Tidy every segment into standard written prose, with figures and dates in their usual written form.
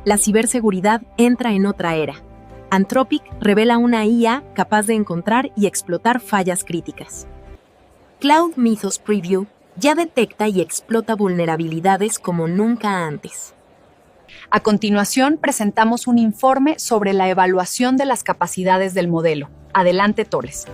la ciberseguridad entra en otra era. Anthropic revela una IA capaz de encontrar y explotar fallas críticas. Cloud Mythos Preview ya detecta y explota vulnerabilidades como nunca antes. A continuación, presentamos un informe sobre la evaluación de las capacidades del modelo. Adelante, Torres.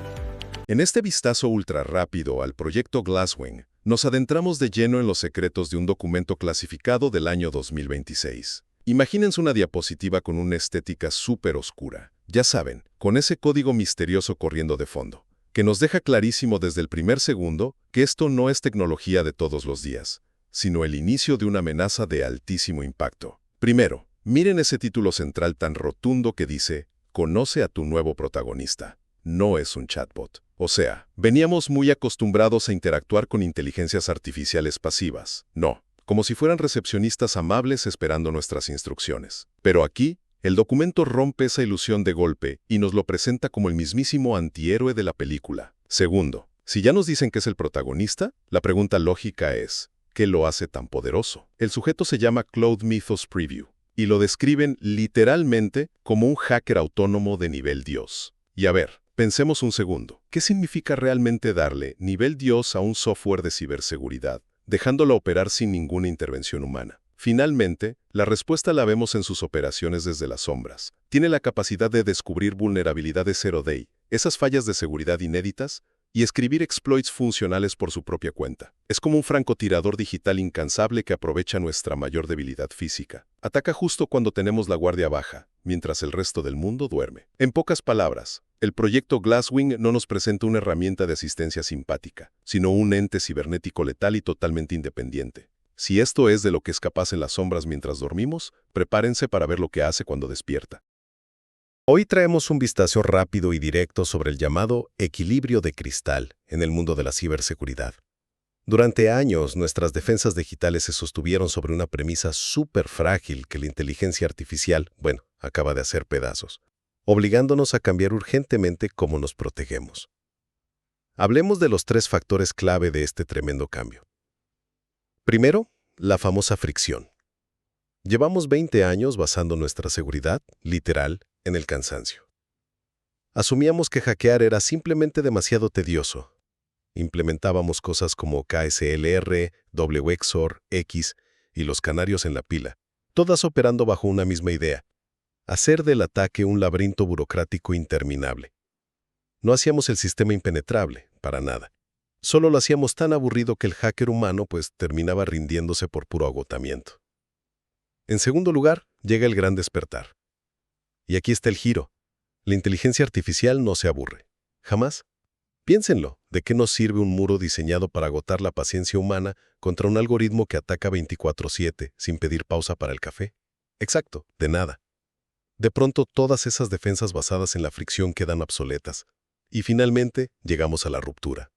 En este vistazo ultra rápido al proyecto Glasswing, nos adentramos de lleno en los secretos de un documento clasificado del año 2026. Imagínense una diapositiva con una estética súper oscura. Ya saben, con ese código misterioso corriendo de fondo, que nos deja clarísimo desde el primer segundo que esto no es tecnología de todos los días, sino el inicio de una amenaza de altísimo impacto. Primero, miren ese título central tan rotundo que dice, «Conoce a tu nuevo protagonista». No es un chatbot. O sea, veníamos muy acostumbrados a interactuar con inteligencias artificiales pasivas. No, como si fueran recepcionistas amables esperando nuestras instrucciones. Pero aquí, el documento rompe esa ilusión de golpe y nos lo presenta como el mismísimo antihéroe de la película. Segundo, si ya nos dicen que es el protagonista, la pregunta lógica es, ¿qué lo hace tan poderoso? El sujeto se llama Cloud Mythos Preview y lo describen literalmente como un hacker autónomo de nivel Dios. Y a ver, pensemos un segundo. ¿Qué significa realmente darle nivel Dios a un software de ciberseguridad, dejándolo operar sin ninguna intervención humana? Finalmente, la respuesta la vemos en sus operaciones desde las sombras. Tiene la capacidad de descubrir vulnerabilidades zero day, esas fallas de seguridad inéditas, y escribir exploits funcionales por su propia cuenta. Es como un francotirador digital incansable que aprovecha nuestra mayor debilidad física. Ataca justo cuando tenemos la guardia baja, mientras el resto del mundo duerme. En pocas palabras, el proyecto Glasswing no nos presenta una herramienta de asistencia simpática, sino un ente cibernético letal y totalmente independiente. Si esto es de lo que es capaz en las sombras mientras dormimos, prepárense para ver lo que hace cuando despierta. Hoy traemos un vistazo rápido y directo sobre el llamado equilibrio de cristal en el mundo de la ciberseguridad. Durante años, nuestras defensas digitales se sostuvieron sobre una premisa súper frágil que la inteligencia artificial, acaba de hacer pedazos, obligándonos a cambiar urgentemente cómo nos protegemos. Hablemos de los 3 factores clave de este tremendo cambio. Primero, la famosa fricción. Llevamos 20 años basando nuestra seguridad, literal, en el cansancio. Asumíamos que hackear era simplemente demasiado tedioso. Implementábamos cosas como KSLR, WXOR, X y los canarios en la pila, todas operando bajo una misma idea: hacer del ataque un laberinto burocrático interminable. No hacíamos el sistema impenetrable, para nada. Solo lo hacíamos tan aburrido que el hacker humano terminaba rindiéndose por puro agotamiento. En segundo lugar, llega el gran despertar. Y aquí está el giro. La inteligencia artificial no se aburre. Jamás. Piénsenlo, ¿de qué nos sirve un muro diseñado para agotar la paciencia humana contra un algoritmo que ataca 24/7 sin pedir pausa para el café? Exacto, de nada. De pronto todas esas defensas basadas en la fricción quedan obsoletas. Y finalmente llegamos a la ruptura.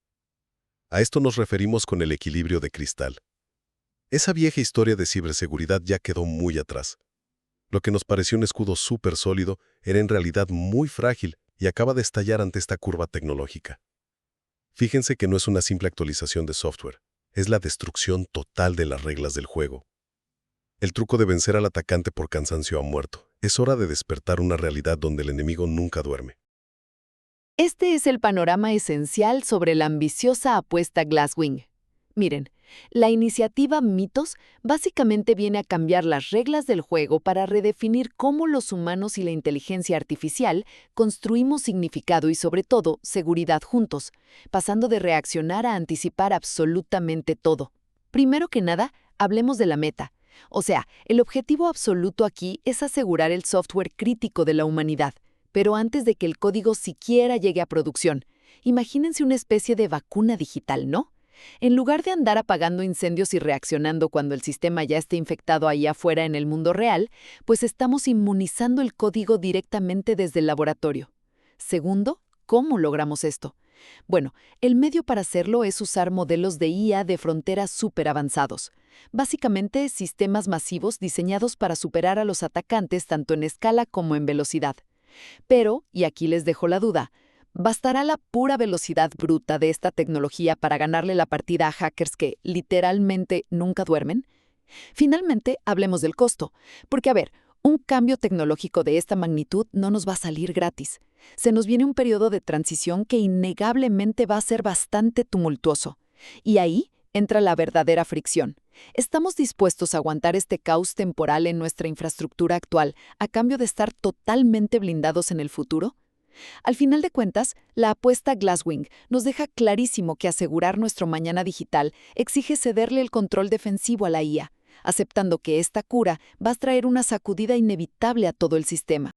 A esto nos referimos con el equilibrio de cristal. Esa vieja historia de ciberseguridad ya quedó muy atrás. Lo que nos pareció un escudo súper sólido era en realidad muy frágil y acaba de estallar ante esta curva tecnológica. Fíjense que no es una simple actualización de software, es la destrucción total de las reglas del juego. El truco de vencer al atacante por cansancio ha muerto. Es hora de despertar una realidad donde el enemigo nunca duerme. Este es el panorama esencial sobre la ambiciosa apuesta Glasswing. Miren, la iniciativa Mythos básicamente viene a cambiar las reglas del juego para redefinir cómo los humanos y la inteligencia artificial construimos significado y, sobre todo, seguridad juntos, pasando de reaccionar a anticipar absolutamente todo. Primero que nada, hablemos de la meta. O sea, el objetivo absoluto aquí es asegurar el software crítico de la humanidad, pero antes de que el código siquiera llegue a producción. Imagínense una especie de vacuna digital, ¿no? En lugar de andar apagando incendios y reaccionando cuando el sistema ya esté infectado ahí afuera en el mundo real, estamos inmunizando el código directamente desde el laboratorio. Segundo, ¿cómo logramos esto? Bueno, el medio para hacerlo es usar modelos de IA de frontera súper avanzados. Básicamente, sistemas masivos diseñados para superar a los atacantes tanto en escala como en velocidad. Pero, y aquí les dejo la duda, ¿bastará la pura velocidad bruta de esta tecnología para ganarle la partida a hackers que, literalmente, nunca duermen? Finalmente, hablemos del costo. Porque, Un cambio tecnológico de esta magnitud no nos va a salir gratis. Se nos viene un periodo de transición que innegablemente va a ser bastante tumultuoso. Y ahí entra la verdadera fricción. ¿Estamos dispuestos a aguantar este caos temporal en nuestra infraestructura actual a cambio de estar totalmente blindados en el futuro? Al final de cuentas, la apuesta Glasswing nos deja clarísimo que asegurar nuestro mañana digital exige cederle el control defensivo a la IA, aceptando que esta cura va a traer una sacudida inevitable a todo el sistema.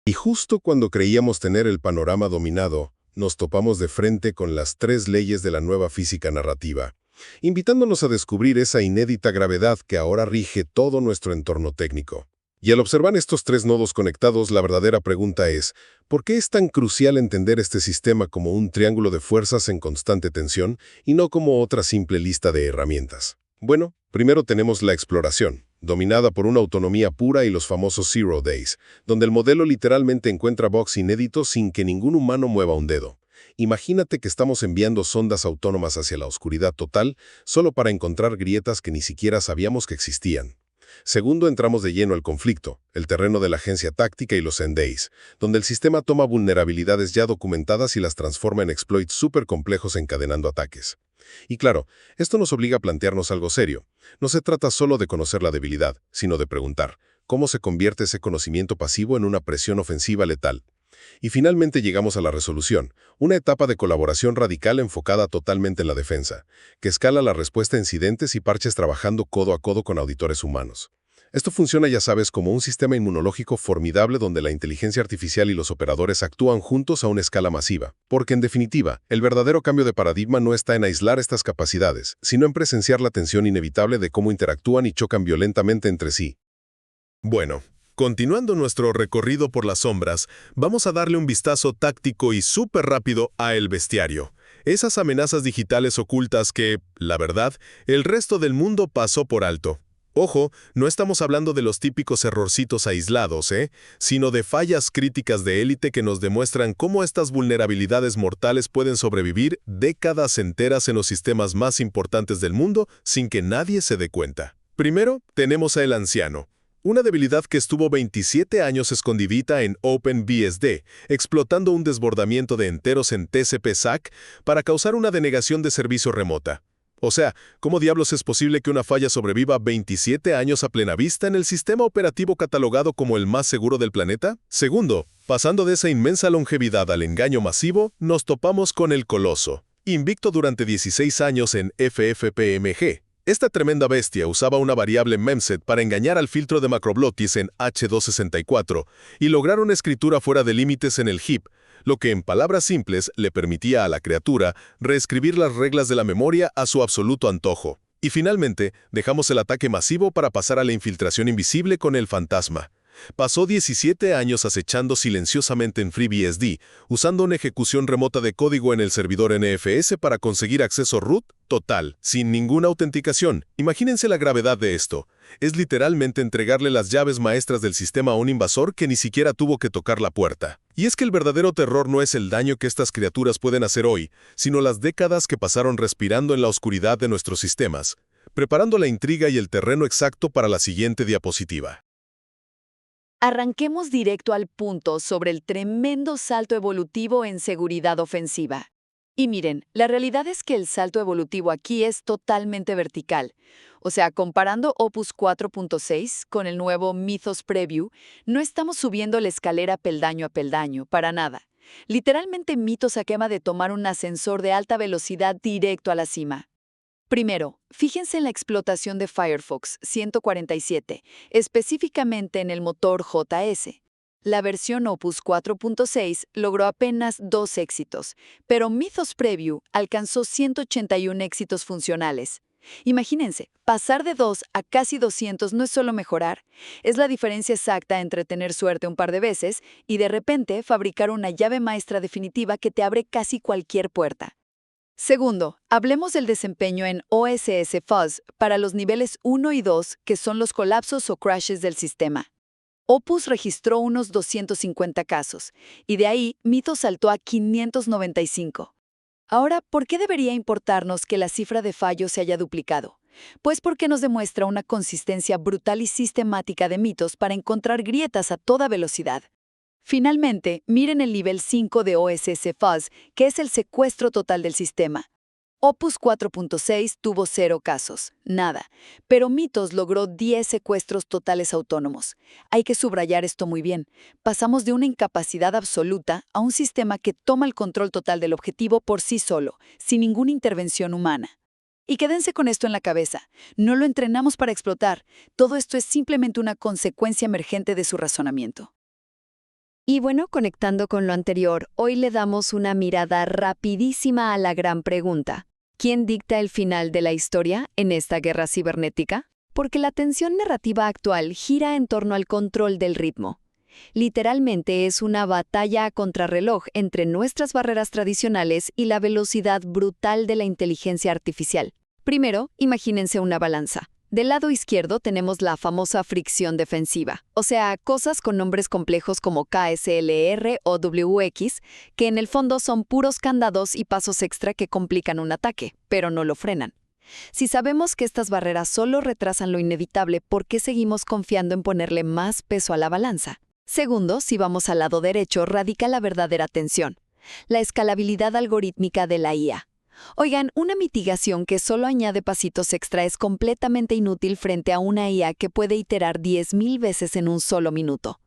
Y justo cuando creíamos tener el panorama dominado, nos topamos de frente con las 3 leyes de la nueva física narrativa, invitándonos a descubrir esa inédita gravedad que ahora rige todo nuestro entorno técnico. Y al observar estos 3 nodos conectados, la verdadera pregunta es, ¿por qué es tan crucial entender este sistema como un triángulo de fuerzas en constante tensión y no como otra simple lista de herramientas? Bueno, primero tenemos la exploración, dominada por una autonomía pura y los famosos Zero Days, donde el modelo literalmente encuentra bugs inéditos sin que ningún humano mueva un dedo. Imagínate que estamos enviando sondas autónomas hacia la oscuridad total solo para encontrar grietas que ni siquiera sabíamos que existían. Segundo, entramos de lleno al conflicto, el terreno de la agencia táctica y los End-Days, donde el sistema toma vulnerabilidades ya documentadas y las transforma en exploits súper complejos encadenando ataques. Y claro, esto nos obliga a plantearnos algo serio. No se trata solo de conocer la debilidad, sino de preguntar, ¿cómo se convierte ese conocimiento pasivo en una presión ofensiva letal? Y finalmente llegamos a la resolución, una etapa de colaboración radical enfocada totalmente en la defensa, que escala la respuesta a incidentes y parches trabajando codo a codo con auditores humanos. Esto funciona, ya sabes, como un sistema inmunológico formidable donde la inteligencia artificial y los operadores actúan juntos a una escala masiva. Porque, en definitiva, el verdadero cambio de paradigma no está en aislar estas capacidades, sino en presenciar la tensión inevitable de cómo interactúan y chocan violentamente entre sí. Bueno, continuando nuestro recorrido por las sombras, vamos a darle un vistazo táctico y súper rápido a El Bestiario. Esas amenazas digitales ocultas que, la verdad, el resto del mundo pasó por alto. Ojo, no estamos hablando de los típicos errorcitos aislados, sino de fallas críticas de élite que nos demuestran cómo estas vulnerabilidades mortales pueden sobrevivir décadas enteras en los sistemas más importantes del mundo sin que nadie se dé cuenta. Primero, tenemos a El Anciano. Una debilidad que estuvo 27 años escondidita en OpenBSD, explotando un desbordamiento de enteros en TCP/SAC para causar una denegación de servicio remota. O sea, ¿cómo diablos es posible que una falla sobreviva 27 años a plena vista en el sistema operativo catalogado como el más seguro del planeta? Segundo, pasando de esa inmensa longevidad al engaño masivo, nos topamos con el Coloso. Invicto durante 16 años en FFPMG. Esta tremenda bestia usaba una variable memset para engañar al filtro de macroblottis en H264 y lograr una escritura fuera de límites en el heap, lo que en palabras simples le permitía a la criatura reescribir las reglas de la memoria a su absoluto antojo. Y finalmente, dejamos el ataque masivo para pasar a la infiltración invisible con el Fantasma. Pasó 17 años acechando silenciosamente en FreeBSD, usando una ejecución remota de código en el servidor NFS para conseguir acceso root total, sin ninguna autenticación. Imagínense la gravedad de esto. Es literalmente entregarle las llaves maestras del sistema a un invasor que ni siquiera tuvo que tocar la puerta. Y es que el verdadero terror no es el daño que estas criaturas pueden hacer hoy, sino las décadas que pasaron respirando en la oscuridad de nuestros sistemas, preparando la intriga y el terreno exacto para la siguiente diapositiva. Arranquemos directo al punto sobre el tremendo salto evolutivo en seguridad ofensiva. Y miren, la realidad es que el salto evolutivo aquí es totalmente vertical. O sea, comparando Opus 4.6 con el nuevo Mythos Preview, no estamos subiendo la escalera peldaño a peldaño, para nada. Literalmente Mythos acaba de tomar un ascensor de alta velocidad directo a la cima. Primero, fíjense en la explotación de Firefox 147, específicamente en el motor JS. La versión Opus 4.6 logró apenas 2 éxitos, pero Mythos Preview alcanzó 181 éxitos funcionales. Imagínense, pasar de 2 a casi 200 no es solo mejorar, es la diferencia exacta entre tener suerte un par de veces y de repente fabricar una llave maestra definitiva que te abre casi cualquier puerta. Segundo, hablemos del desempeño en OSS Fuzz para los niveles 1 y 2, que son los colapsos o crashes del sistema. Opus registró unos 250 casos, y de ahí Mythos saltó a 595. Ahora, ¿por qué debería importarnos que la cifra de fallos se haya duplicado? Pues porque nos demuestra una consistencia brutal y sistemática de mitos para encontrar grietas a toda velocidad. Finalmente, miren el nivel 5 de OSS Fuzz, que es el secuestro total del sistema. Opus 4.6 tuvo 0 casos, nada, pero Mythos logró 10 secuestros totales autónomos. Hay que subrayar esto muy bien. Pasamos de una incapacidad absoluta a un sistema que toma el control total del objetivo por sí solo, sin ninguna intervención humana. Y quédense con esto en la cabeza. No lo entrenamos para explotar. Todo esto es simplemente una consecuencia emergente de su razonamiento. Y bueno, conectando con lo anterior, hoy le damos una mirada rapidísima a la gran pregunta. ¿Quién dicta el final de la historia en esta guerra cibernética? Porque la tensión narrativa actual gira en torno al control del ritmo. Literalmente es una batalla a contrarreloj entre nuestras barreras tradicionales y la velocidad brutal de la inteligencia artificial. Primero, imagínense una balanza. Del lado izquierdo tenemos la famosa fricción defensiva, o sea, cosas con nombres complejos como KSLR o WX, que en el fondo son puros candados y pasos extra que complican un ataque, pero no lo frenan. Si sabemos que estas barreras solo retrasan lo inevitable, ¿por qué seguimos confiando en ponerle más peso a la balanza? Segundo, si vamos al lado derecho, radica la verdadera tensión, la escalabilidad algorítmica de la IA. Oigan, una mitigación que solo añade pasitos extra es completamente inútil frente a una IA que puede iterar 10.000 veces en un solo minuto.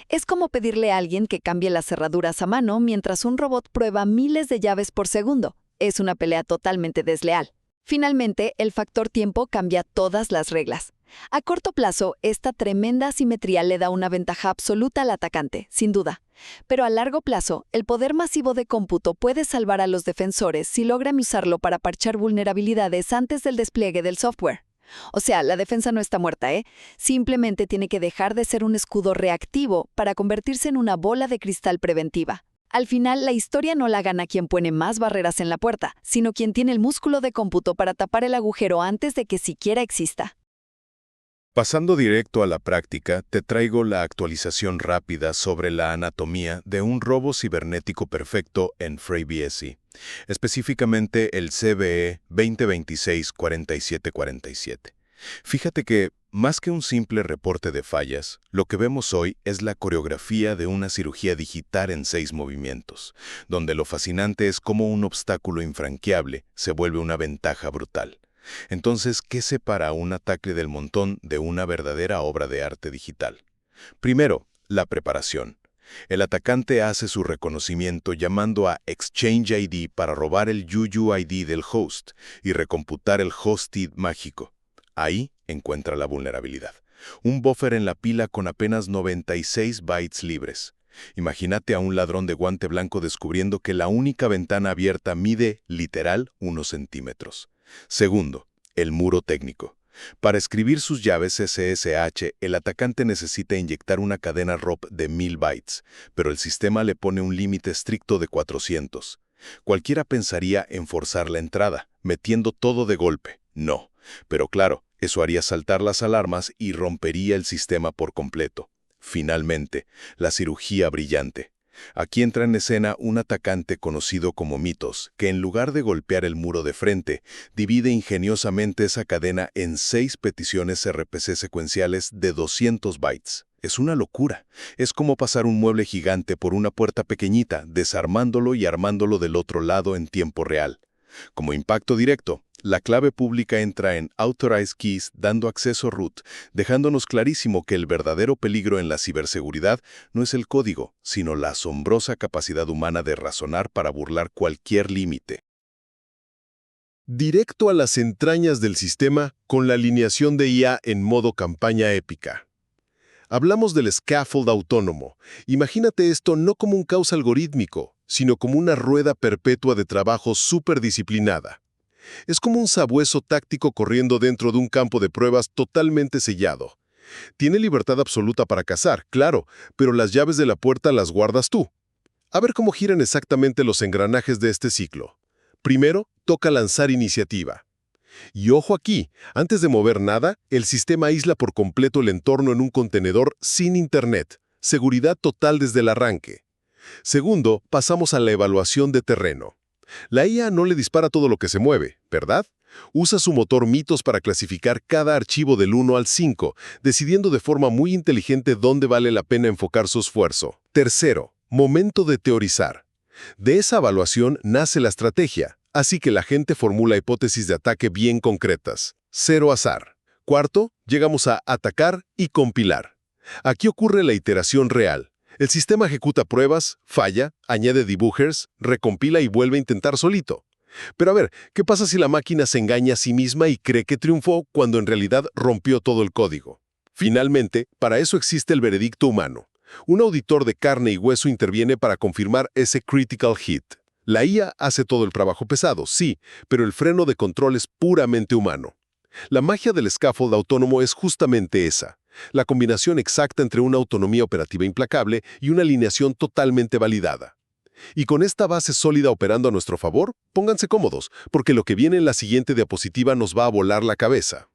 Es como pedirle a alguien que cambie las cerraduras a mano mientras un robot prueba miles de llaves por segundo. Es una pelea totalmente desleal. Finalmente, el factor tiempo cambia todas las reglas. A corto plazo, esta tremenda asimetría le da una ventaja absoluta al atacante, sin duda. Pero a largo plazo, el poder masivo de cómputo puede salvar a los defensores si logran usarlo para parchar vulnerabilidades antes del despliegue del software. O sea, la defensa no está muerta, ¿eh? Simplemente tiene que dejar de ser un escudo reactivo para convertirse en una bola de cristal preventiva. Al final, la historia no la gana quien pone más barreras en la puerta, sino quien tiene el músculo de cómputo para tapar el agujero antes de que siquiera exista. Pasando directo a la práctica, te traigo la actualización rápida sobre la anatomía de un robo cibernético perfecto en FreeBSD, específicamente el CVE 2026-4747. Fíjate que, más que un simple reporte de fallas, lo que vemos hoy es la coreografía de una cirugía digital en 6 movimientos, donde lo fascinante es cómo un obstáculo infranqueable se vuelve una ventaja brutal. Entonces, ¿qué separa un ataque del montón de una verdadera obra de arte digital? Primero, la preparación. El atacante hace su reconocimiento llamando a Exchange ID para robar el UUID del host y recomputar el host ID mágico. Ahí encuentra la vulnerabilidad. Un buffer en la pila con apenas 96 bytes libres. Imagínate a un ladrón de guante blanco descubriendo que la única ventana abierta mide, literal, 1 centímetros. Segundo, el muro técnico. Para escribir sus llaves SSH, el atacante necesita inyectar una cadena ROP de 1000 bytes, pero el sistema le pone un límite estricto de 400. Cualquiera pensaría en forzar la entrada, metiendo todo de golpe. No, pero claro, eso haría saltar las alarmas y rompería el sistema por completo. Finalmente, la cirugía brillante. Aquí entra en escena un atacante conocido como Mythos, que en lugar de golpear el muro de frente, divide ingeniosamente esa cadena en 6 peticiones RPC secuenciales de 200 bytes. Es una locura. Es como pasar un mueble gigante por una puerta pequeñita, desarmándolo y armándolo del otro lado en tiempo real. Como impacto directo, la clave pública entra en Authorized Keys dando acceso root, dejándonos clarísimo que el verdadero peligro en la ciberseguridad no es el código, sino la asombrosa capacidad humana de razonar para burlar cualquier límite. Directo a las entrañas del sistema con la alineación de IA en modo campaña épica. Hablamos del scaffold autónomo. Imagínate esto no como un caos algorítmico, sino como una rueda perpetua de trabajo superdisciplinada. Es como un sabueso táctico corriendo dentro de un campo de pruebas totalmente sellado. Tiene libertad absoluta para cazar, claro, pero las llaves de la puerta las guardas tú. A ver cómo giran exactamente los engranajes de este ciclo. Primero, toca lanzar iniciativa. Y ojo aquí, antes de mover nada, el sistema aísla por completo el entorno en un contenedor sin internet. Seguridad total desde el arranque. Segundo, pasamos a la evaluación de terreno. La IA no le dispara todo lo que se mueve, ¿verdad? Usa su motor Mythos para clasificar cada archivo del 1 al 5, decidiendo de forma muy inteligente dónde vale la pena enfocar su esfuerzo. Tercero, momento de teorizar. De esa evaluación nace la estrategia, así que la gente formula hipótesis de ataque bien concretas. Cero azar. Cuarto, llegamos a atacar y compilar. Aquí ocurre la iteración real. El sistema ejecuta pruebas, falla, añade debuggers, recompila y vuelve a intentar solito. Pero a ver, ¿qué pasa si la máquina se engaña a sí misma y cree que triunfó cuando en realidad rompió todo el código? Finalmente, para eso existe el veredicto humano. Un auditor de carne y hueso interviene para confirmar ese critical hit. La IA hace todo el trabajo pesado, sí, pero el freno de control es puramente humano. La magia del scaffold autónomo es justamente esa, la combinación exacta entre una autonomía operativa implacable y una alineación totalmente validada. Y con esta base sólida operando a nuestro favor, pónganse cómodos, porque lo que viene en la siguiente diapositiva nos va a volar la cabeza.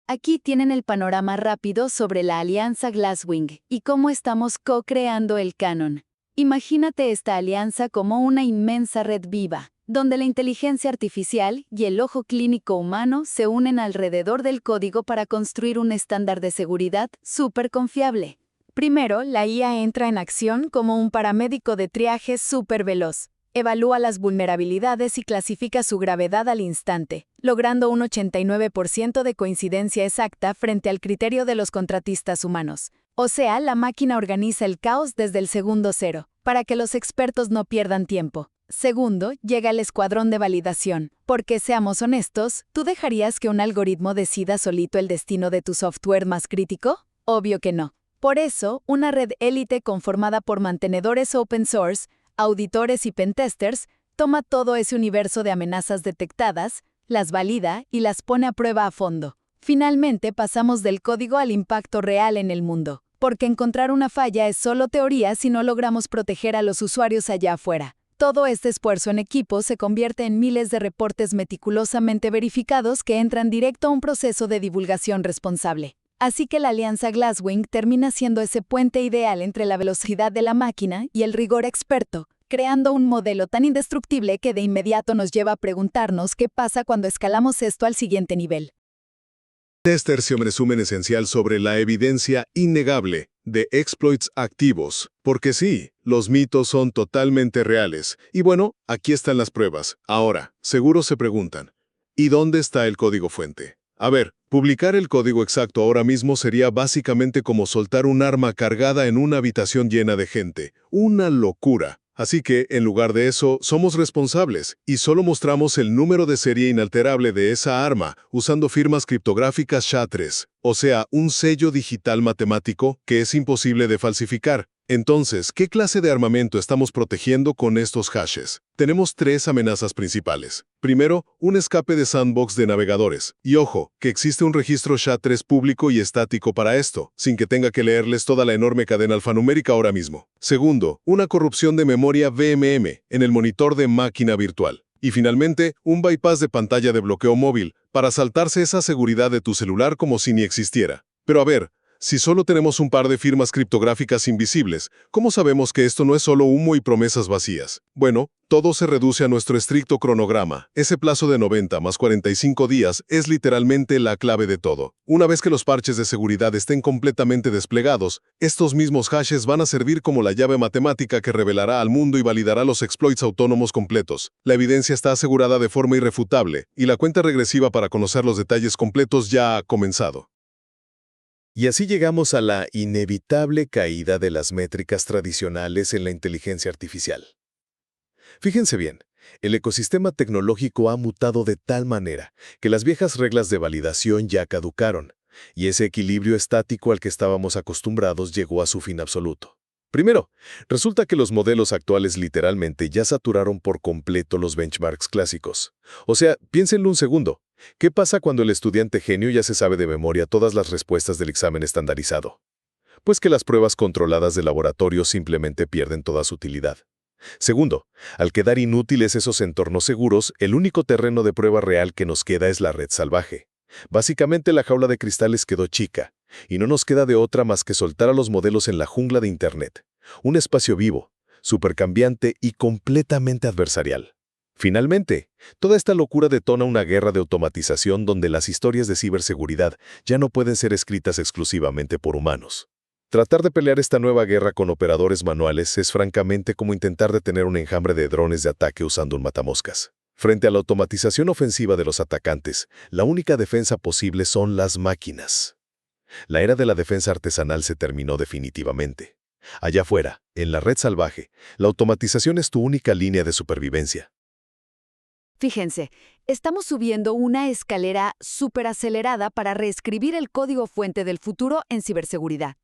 Aquí tienen el panorama rápido sobre la alianza Glasswing y cómo estamos co-creando el canon. Imagínate esta alianza como una inmensa red viva, donde la inteligencia artificial y el ojo clínico humano se unen alrededor del código para construir un estándar de seguridad súper confiable. Primero, la IA entra en acción como un paramédico de triaje súper veloz. Evalúa las vulnerabilidades y clasifica su gravedad al instante, logrando un 89% de coincidencia exacta frente al criterio de los contratistas humanos. O sea, la máquina organiza el caos desde el segundo cero, para que los expertos no pierdan tiempo. Segundo, llega el escuadrón de validación, porque seamos honestos, ¿tú dejarías que un algoritmo decida solito el destino de tu software más crítico? Obvio que no. Por eso, una red élite conformada por mantenedores open source, auditores y pentesters, toma todo ese universo de amenazas detectadas, las valida y las pone a prueba a fondo. Finalmente pasamos del código al impacto real en el mundo, porque encontrar una falla es solo teoría si no logramos proteger a los usuarios allá afuera. Todo este esfuerzo en equipo se convierte en miles de reportes meticulosamente verificados que entran directo a un proceso de divulgación responsable. Así que la alianza Glasswing termina siendo ese puente ideal entre la velocidad de la máquina y el rigor experto, creando un modelo tan indestructible que de inmediato nos lleva a preguntarnos qué pasa cuando escalamos esto al siguiente nivel. Este es un resumen esencial sobre la evidencia innegable de exploits activos. Porque sí, los mitos son totalmente reales. Y bueno, aquí están las pruebas. Ahora, seguro se preguntan, ¿y dónde está el código fuente? A ver, publicar el código exacto ahora mismo sería básicamente como soltar un arma cargada en una habitación llena de gente. Una locura. Así que, en lugar de eso, somos responsables y solo mostramos el número de serie inalterable de esa arma usando firmas criptográficas SHA-3, o sea, un sello digital matemático que es imposible de falsificar. Entonces, ¿qué clase de armamento estamos protegiendo con estos hashes? Tenemos tres amenazas principales. Primero, un escape de sandbox de navegadores. Y ojo, que existe un registro SHA-3 público y estático para esto, sin que tenga que leerles toda la enorme cadena alfanumérica ahora mismo. Segundo, una corrupción de memoria VMM en el monitor de máquina virtual. Y finalmente, un bypass de pantalla de bloqueo móvil para saltarse esa seguridad de tu celular como si ni existiera. Pero a ver, si solo tenemos un par de firmas criptográficas invisibles, ¿cómo sabemos que esto no es solo humo y promesas vacías? Bueno, todo se reduce a nuestro estricto cronograma. Ese plazo de 90 más 45 días es literalmente la clave de todo. Una vez que los parches de seguridad estén completamente desplegados, estos mismos hashes van a servir como la llave matemática que revelará al mundo y validará los exploits autónomos completos. La evidencia está asegurada de forma irrefutable, y la cuenta regresiva para conocer los detalles completos ya ha comenzado. Y así llegamos a la inevitable caída de las métricas tradicionales en la inteligencia artificial. Fíjense bien, el ecosistema tecnológico ha mutado de tal manera que las viejas reglas de validación ya caducaron, y ese equilibrio estático al que estábamos acostumbrados llegó a su fin absoluto. Primero, resulta que los modelos actuales literalmente ya saturaron por completo los benchmarks clásicos. O sea, piénsenlo un segundo. ¿Qué pasa cuando el estudiante genio ya se sabe de memoria todas las respuestas del examen estandarizado? Pues que las pruebas controladas de laboratorio simplemente pierden toda su utilidad. Segundo, al quedar inútiles esos entornos seguros, el único terreno de prueba real que nos queda es la red salvaje. Básicamente la jaula de cristales quedó chica, y no nos queda de otra más que soltar a los modelos en la jungla de Internet. Un espacio vivo, supercambiante y completamente adversarial. Finalmente, toda esta locura detona una guerra de automatización donde las historias de ciberseguridad ya no pueden ser escritas exclusivamente por humanos. Tratar de pelear esta nueva guerra con operadores manuales es francamente como intentar detener un enjambre de drones de ataque usando un matamoscas. Frente a la automatización ofensiva de los atacantes, la única defensa posible son las máquinas. La era de la defensa artesanal se terminó definitivamente. Allá afuera, en la red salvaje, la automatización es tu única línea de supervivencia. Fíjense, estamos subiendo una escalera súper acelerada para reescribir el código fuente del futuro en ciberseguridad.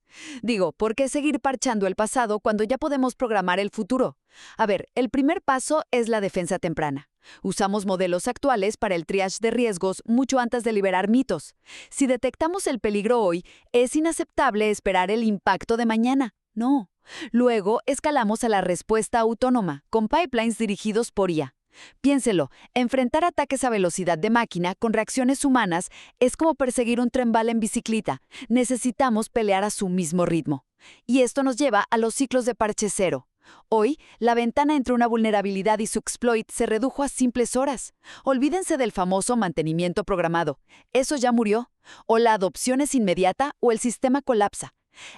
Digo, ¿por qué seguir parchando el pasado cuando ya podemos programar el futuro? A ver, el primer paso es la defensa temprana. Usamos modelos actuales para el triage de riesgos mucho antes de liberar mitos. Si detectamos el peligro hoy, es inaceptable esperar el impacto de mañana. No. Luego, escalamos a la respuesta autónoma, con pipelines dirigidos por IA. Piénselo, enfrentar ataques a velocidad de máquina con reacciones humanas es como perseguir un tren bala en bicicleta. Necesitamos pelear a su mismo ritmo. Y esto nos lleva a los ciclos de parche cero. Hoy, la ventana entre una vulnerabilidad y su exploit se redujo a simples horas. Olvídense del famoso mantenimiento programado. Eso ya murió. O la adopción es inmediata o el sistema colapsa.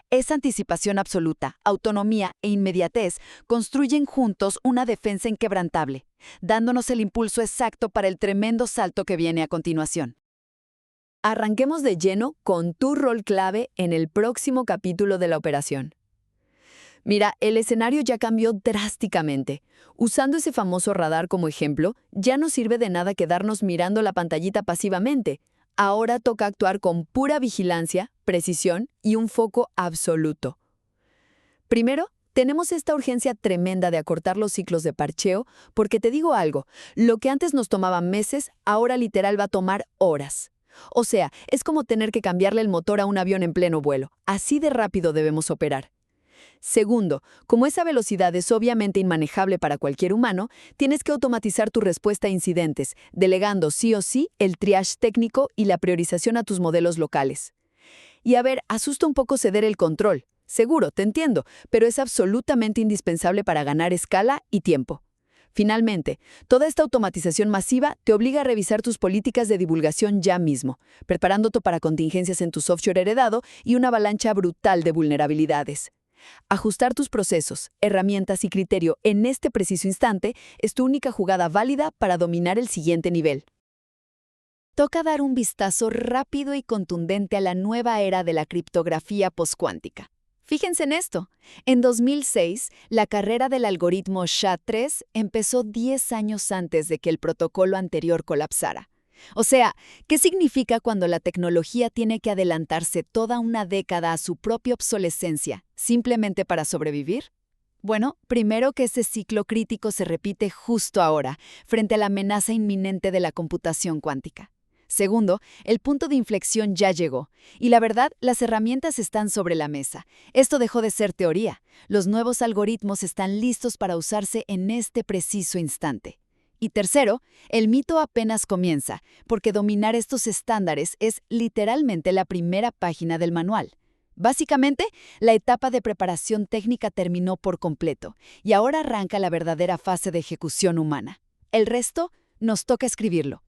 Esa anticipación absoluta, autonomía e inmediatez construyen juntos una defensa inquebrantable, dándonos el impulso exacto para el tremendo salto que viene a continuación. Arranquemos de lleno con tu rol clave en el próximo capítulo de la operación. Mira, el escenario ya cambió drásticamente. Usando ese famoso radar como ejemplo, ya no sirve de nada quedarnos mirando la pantallita pasivamente. Ahora toca actuar con pura vigilancia, precisión y un foco absoluto. Primero, tenemos esta urgencia tremenda de acortar los ciclos de parcheo, porque te digo algo, lo que antes nos tomaba meses, ahora literal va a tomar horas. O sea, es como tener que cambiarle el motor a un avión en pleno vuelo. Así de rápido debemos operar. Segundo, como esa velocidad es obviamente inmanejable para cualquier humano, tienes que automatizar tu respuesta a incidentes, delegando sí o sí el triage técnico y la priorización a tus modelos locales. Y a ver, asusta un poco ceder el control. Seguro, te entiendo, pero es absolutamente indispensable para ganar escala y tiempo. Finalmente, toda esta automatización masiva te obliga a revisar tus políticas de divulgación ya mismo, preparándote para contingencias en tu software heredado y una avalancha brutal de vulnerabilidades. Ajustar tus procesos, herramientas y criterio en este preciso instante es tu única jugada válida para dominar el siguiente nivel. Toca dar un vistazo rápido y contundente a la nueva era de la criptografía postcuántica. Fíjense en esto. En 2006, la carrera del algoritmo SHA-3 empezó 10 años antes de que el protocolo anterior colapsara. O sea, ¿qué significa cuando la tecnología tiene que adelantarse toda una década a su propia obsolescencia, simplemente para sobrevivir? Bueno, primero que ese ciclo crítico se repite justo ahora, frente a la amenaza inminente de la computación cuántica. Segundo, el punto de inflexión ya llegó. Y la verdad, las herramientas están sobre la mesa. Esto dejó de ser teoría. Los nuevos algoritmos están listos para usarse en este preciso instante. Y tercero, el mito apenas comienza, porque dominar estos estándares es literalmente la primera página del manual. Básicamente, la etapa de preparación técnica terminó por completo, y ahora arranca la verdadera fase de ejecución humana. El resto nos toca escribirlo.